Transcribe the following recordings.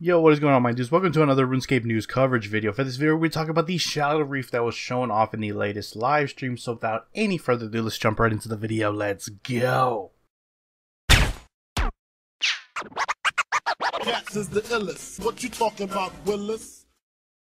Yo, what is going on, my dudes? Welcome to another RuneScape news coverage video. For this video, we talk about the Shadow Reef that was shown off in the latest live stream. So without any further ado, let's jump right into the video. Let's go. Cats is the illest. What you talking about, Willis?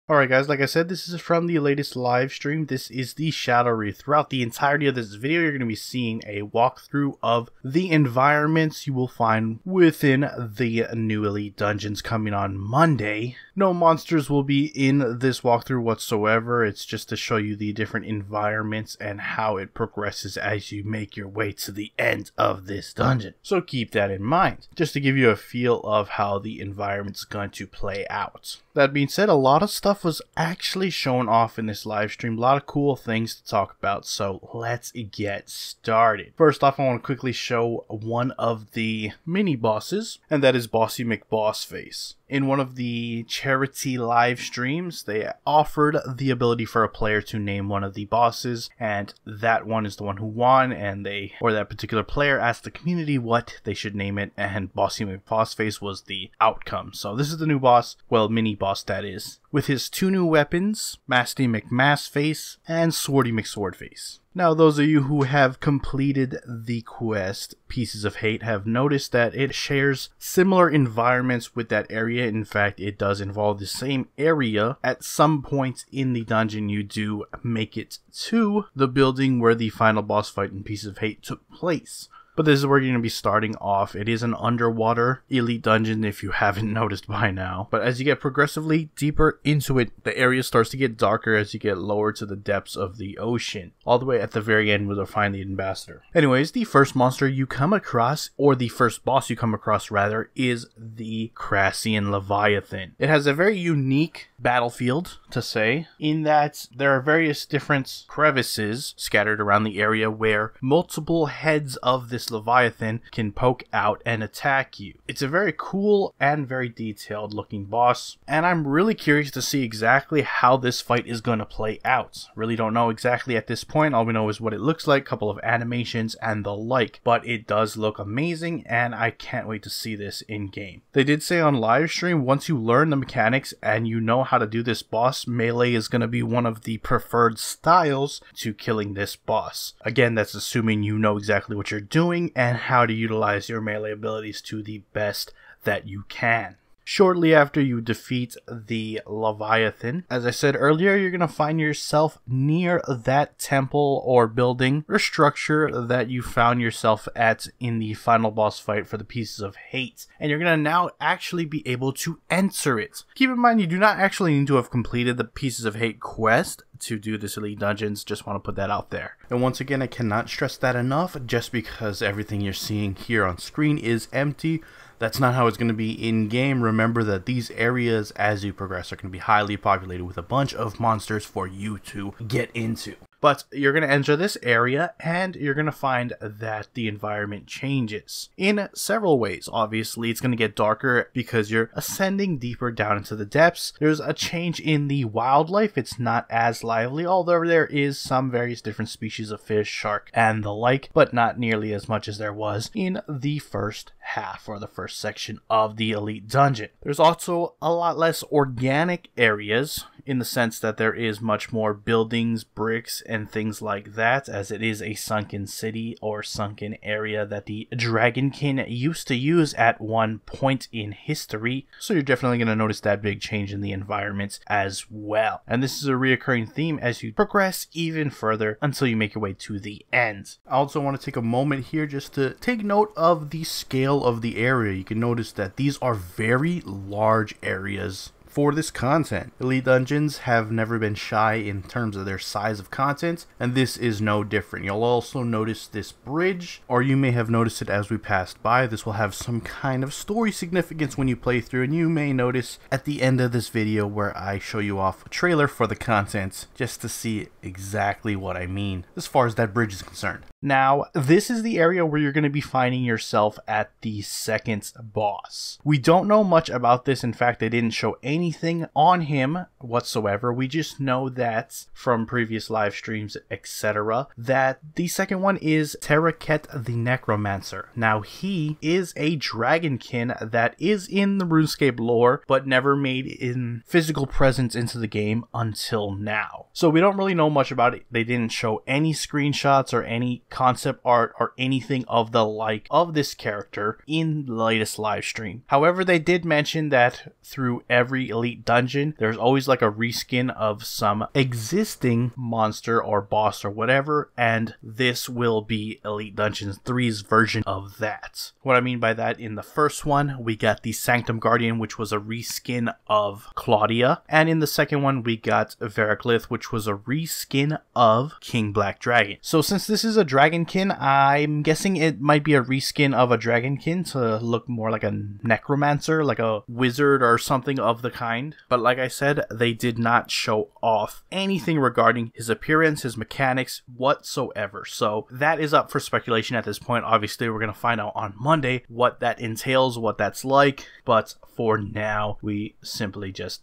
Alright guys, like I said, this is from the latest live stream. This is the Shadow Reef. Throughout the entirety of this video, you're going to be seeing a walkthrough of the environments you will find within the new Elite Dungeons coming on Monday. No monsters will be in this walkthrough whatsoever. It's just to show you the different environments and how it progresses as you make your way to the end of this dungeon. So keep that in mind, just to give you a feel of how the environment's going to play out. That being said, a lot of stuff was actually shown off in this live stream. A lot of cool things to talk about, so let's get started. First off, I want to quickly show one of the mini bosses, and that is Bossy McBossface. In one of the charity live streams, they offered the ability for a player to name one of the bosses, and that one is the one who won, and that particular player asked the community what they should name it, and Bossy McBossface was the outcome. So this is the new boss, well, mini boss that is, with his two new weapons, Masty McMassface and Swordy McSwordface. Now, those of you who have completed the quest, Pieces of Hate, have noticed that it shares similar environments with that area. In fact, it does involve the same area. At some point in the dungeon, you do make it to the building where the final boss fight in Pieces of Hate took place. But this is where you're going to be starting off. It is an underwater elite dungeon if you haven't noticed by now. But as you get progressively deeper into it, the area starts to get darker as you get lower to the depths of the ocean. All the way at the very end where you'll find the ambassador. Anyways, the first monster you come across, or the first boss you come across rather, is the Crassian Leviathan. It has a very unique battlefield, to say, in that there are various different crevices scattered around the area where multiple heads of this Leviathan can poke out and attack you. It's a very cool and very detailed looking boss, and I'm really curious to see exactly how this fight is going to play out. Really don't know exactly at this point. All we know is what it looks like, a couple of animations and the like, but it does look amazing and I can't wait to see this in game. They did say on live stream, once you learn the mechanics and you know how to do this boss, melee is going to be one of the preferred styles to killing this boss. Again, that's assuming you know exactly what you're doing and how to utilize your melee abilities to the best that you can. Shortly after you defeat the Leviathan, as I said earlier, you're going to find yourself near that temple or building or structure that you found yourself at in the final boss fight for the Pieces of Hate. And you're going to now actually be able to enter it. Keep in mind, you do not actually need to have completed the Pieces of Hate quest to do this Elite Dungeons. Just want to put that out there. And once again, I cannot stress that enough. Just because everything you're seeing here on screen is empty, that's not how it's going to be in game. Remember that these areas, as you progress, are going to be highly populated with a bunch of monsters for you to get into. But you're going to enter this area and you're going to find that the environment changes in several ways. Obviously, it's going to get darker because you're ascending deeper down into the depths. There's a change in the wildlife. It's not as lively, although there is some various different species of fish, shark, and the like, but not nearly as much as there was in the first half or the first section of the Elite Dungeon. There's also a lot less organic areas in the sense that there is much more buildings, bricks, and things like that, as it is a sunken city or sunken area that the Dragonkin used to use at one point in history. So you're definitely going to notice that big change in the environment as well. And this is a reoccurring theme as you progress even further until you make your way to the end. I also want to take a moment here just to take note of the scale of the area. You can notice that these are very large areas for this content. Elite Dungeons have never been shy in terms of their size of content, and this is no different. You'll also notice this bridge, or you may have noticed it as we passed by. This will have some kind of story significance when you play through, and you may notice at the end of this video where I show you off a trailer for the content just to see exactly what I mean as far as that bridge is concerned. Now, this is the area where you're going to be finding yourself at the second boss. We don't know much about this. In fact, they didn't show anything on him whatsoever. We just know that from previous live streams, etc., that the second one is Terraket the Necromancer. Now, he is a dragonkin that is in the RuneScape lore, but never made in physical presence into the game until now. So we don't really know much about it. They didn't show any screenshots or any concept art or anything of the like of this character in the latest live stream. However, they did mention that through every elite dungeon, there's always like a reskin of some existing monster or boss or whatever, and this will be Elite Dungeons 3's version of that. What I mean by that, in the first one, we got the Sanctum Guardian, which was a reskin of Claudia, and in the second one, we got Veraclith, which was a reskin of King Black Dragon. So since this is a dragonkin, I'm guessing it might be a reskin of a dragonkin to look more like a necromancer, like a wizard or something of the kind. But like I said, they did not show off anything regarding his appearance, his mechanics whatsoever. So that is up for speculation at this point. Obviously, we're going to find out on Monday what that entails, what that's like. But for now, we simply just,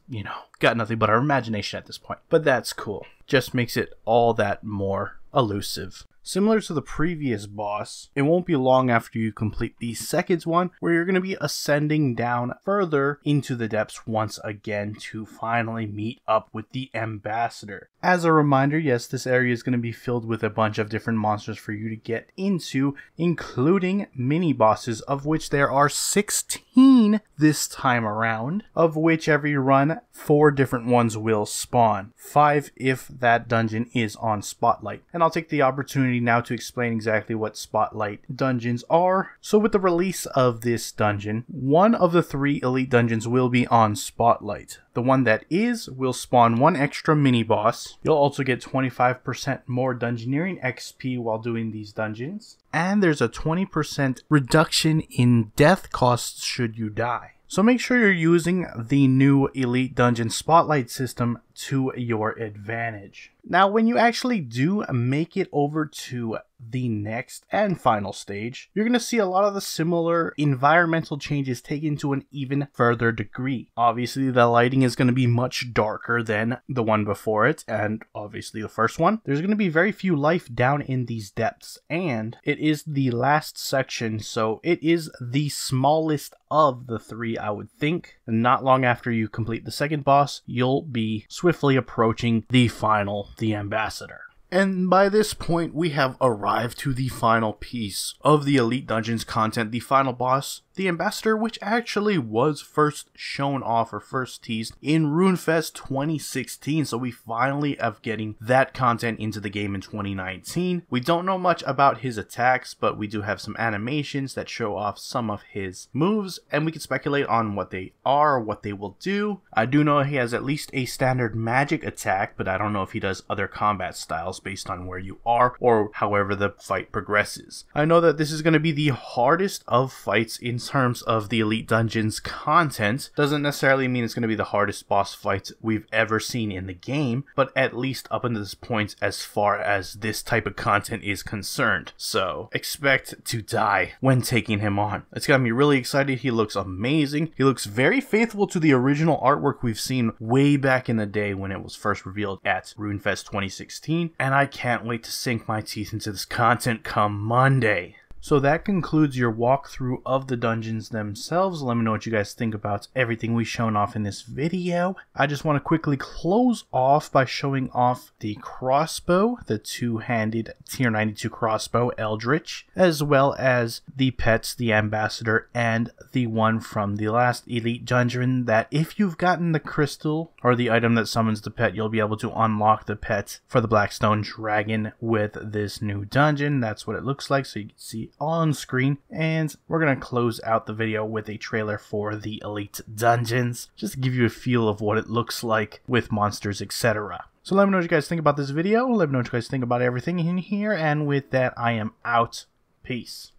got nothing but our imagination at this point. But that's cool. Just makes it all that more elusive. Similar to the previous boss, it won't be long after you complete the second one where you're going to be ascending down further into the depths once again to finally meet up with the Ambassador. As a reminder, yes, this area is going to be filled with a bunch of different monsters for you to get into, including mini bosses, of which there are 16 this time around, of which every run 4 different ones will spawn. 5 if that dungeon is on Spotlight. And I'll take the opportunity now to explain exactly what Spotlight dungeons are. So with the release of this dungeon, one of the 3 elite dungeons will be on Spotlight. The one that is will spawn 1 extra mini boss. You'll also get 25% more Dungeoneering XP while doing these dungeons. And there's a 20% reduction in death costs should you die. So make sure you're using the new Elite Dungeon Spotlight system to your advantage. Now, when you actually do make it over to the next and final stage, you're going to see a lot of the similar environmental changes taken to an even further degree. Obviously, the lighting is going to be much darker than the one before it, and obviously the first one. There's going to be very few life down in these depths, and it is the last section, so it is the smallest of the 3, I would think. And not long after you complete the second boss, you'll be swiftly approaching the final, the Ambassador. And by this point, we have arrived to the final piece of the Elite Dungeons content, the final boss, the Ambassador, which actually was first shown off or first teased in RuneFest 2016. So we finally have getting that content into the game in 2019. We don't know much about his attacks, but we do have some animations that show off some of his moves, and we can speculate on what they are or what they will do. I do know he has at least a standard magic attack, but I don't know if he does other combat styles based on where you are or however the fight progresses. I know that this is going to be the hardest of fights in terms of the Elite Dungeons content. Doesn't necessarily mean it's going to be the hardest boss fights we've ever seen in the game, but at least up until this point as far as this type of content is concerned. So expect to die when taking him on. It's got me really excited. He looks amazing. He looks very faithful to the original artwork we've seen way back in the day when it was first revealed at RuneFest 2016, and I can't wait to sink my teeth into this content come Monday. So that concludes your walkthrough of the dungeons themselves. Let me know what you guys think about everything we've shown off in this video. I just want to quickly close off by showing off the crossbow, the two-handed tier 92 crossbow Eldritch, as well as the pets, the Ambassador, and the one from the last Elite Dungeon that if you've gotten the crystal or the item that summons the pet, you'll be able to unlock the pet for the Blackstone Dragon with this new dungeon. That's what it looks like, so you can see on screen. And we're going to close out the video with a trailer for the Elite Dungeons, just to give you a feel of what it looks like with monsters, etc. So let me know what you guys think about this video. Let me know what you guys think about everything in here. And with that, I am out. Peace.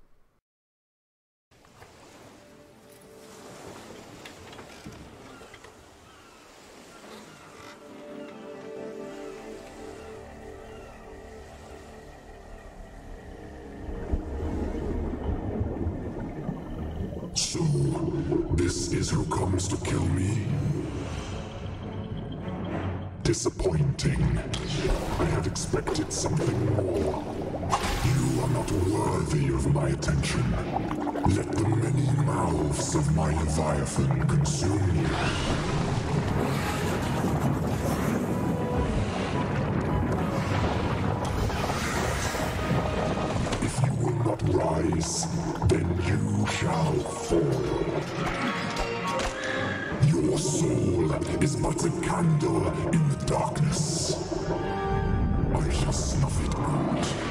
This is who comes to kill me? Disappointing. I had expected something more. You are not worthy of my attention. Let the many mouths of my Leviathan consume you. If you will not rise, then you shall fall. Your soul is but a candle in the darkness. I shall snuff it out.